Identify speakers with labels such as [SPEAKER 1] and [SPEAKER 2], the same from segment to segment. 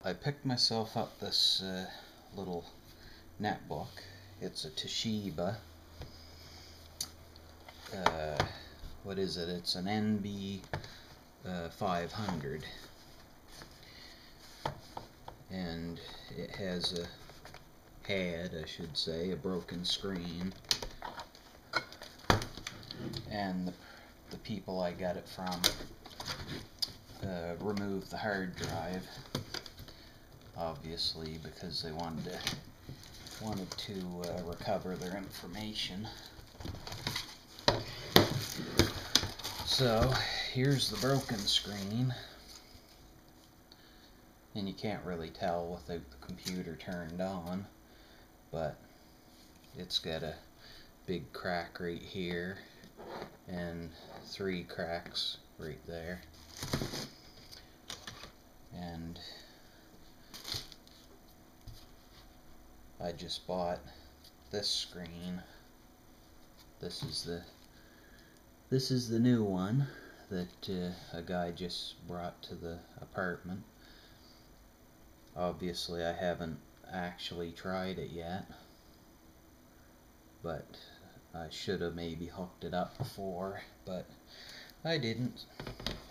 [SPEAKER 1] I picked myself up this little netbook. It's a Toshiba. What is it? It's an NB500. And it has I should say, a broken screen. And the people I got it from removed the hard drive, obviously, because they wanted to recover their information. So here's the broken screen, and you can't really tell without the computer turned on, but it's got a big crack right here and 3 cracks right there. And I just bought this screen. This is the new one that a guy just brought to the apartment. Obviously I haven't actually tried it yet, but I should have maybe hooked it up before, but I didn't.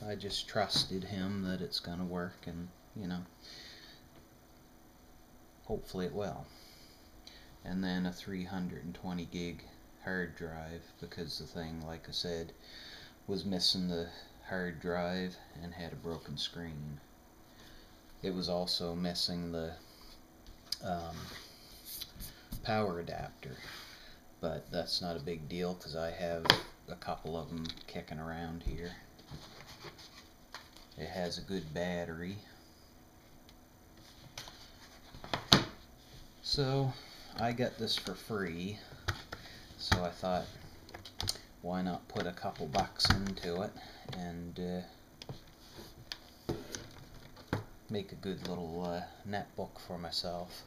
[SPEAKER 1] I just trusted him that it's gonna work, and you know, hopefully it will. And then a 320 gig hard drive, because the thing, like I said, was missing the hard drive and had a broken screen. It was also missing the power adapter, but that's not a big deal because I have a couple of them kicking around here. It has a good battery. So I got this for free, so I thought, why not put a couple bucks into it and make a good little netbook for myself.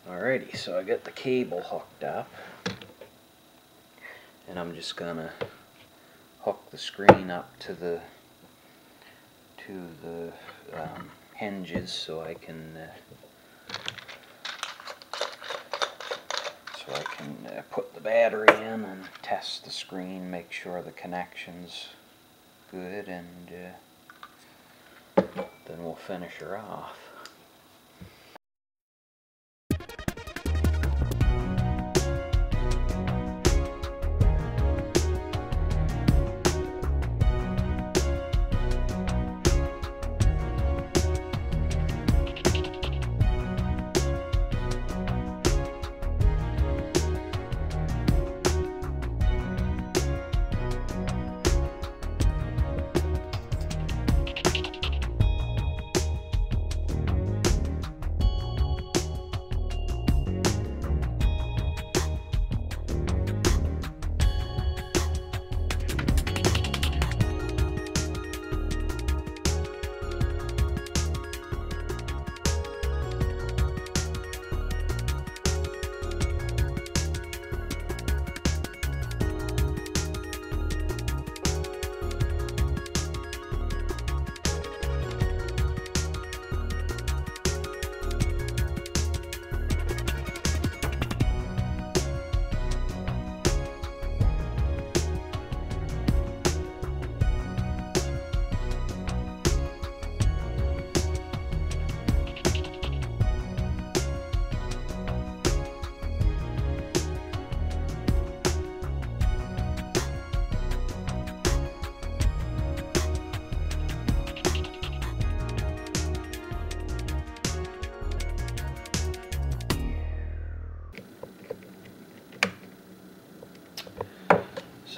[SPEAKER 1] Alrighty, so I got the cable hooked up, and I'm just gonna hook the screen up to the hinges so I can put the battery in and test the screen, make sure the connection's good, and then we'll finish her off.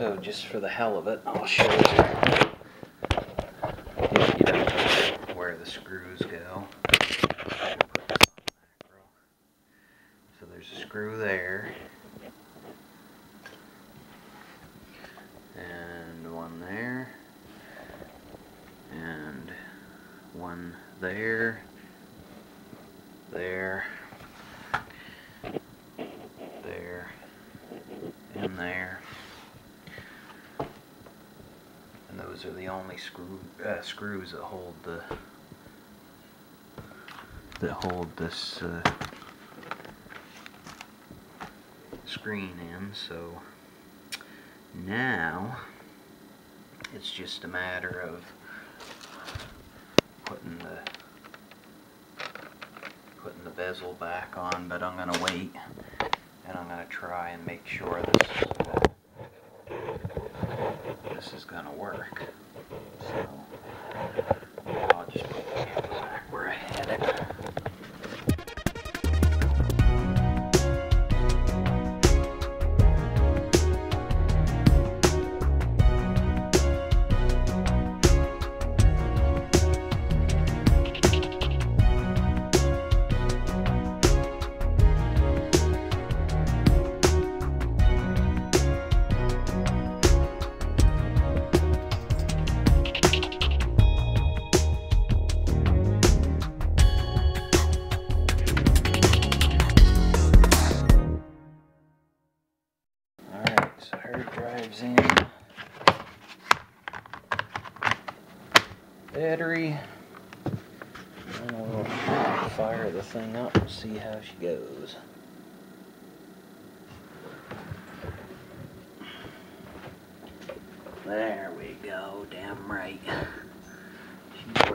[SPEAKER 1] So just for the hell of it, I'll show you if you don't know where the screws go. So there's a screw there, and one there, and one there, there, there, and there. And those are the only screws that hold this screen in. So now it's just a matter of putting the bezel back on, but I'm gonna wait and I'm gonna try and make sure this is gonna work. So I'll just put it back where I had it. So hard drive's in, battery, and we'll fire the thing up and see how she goes. There we go, damn right. She's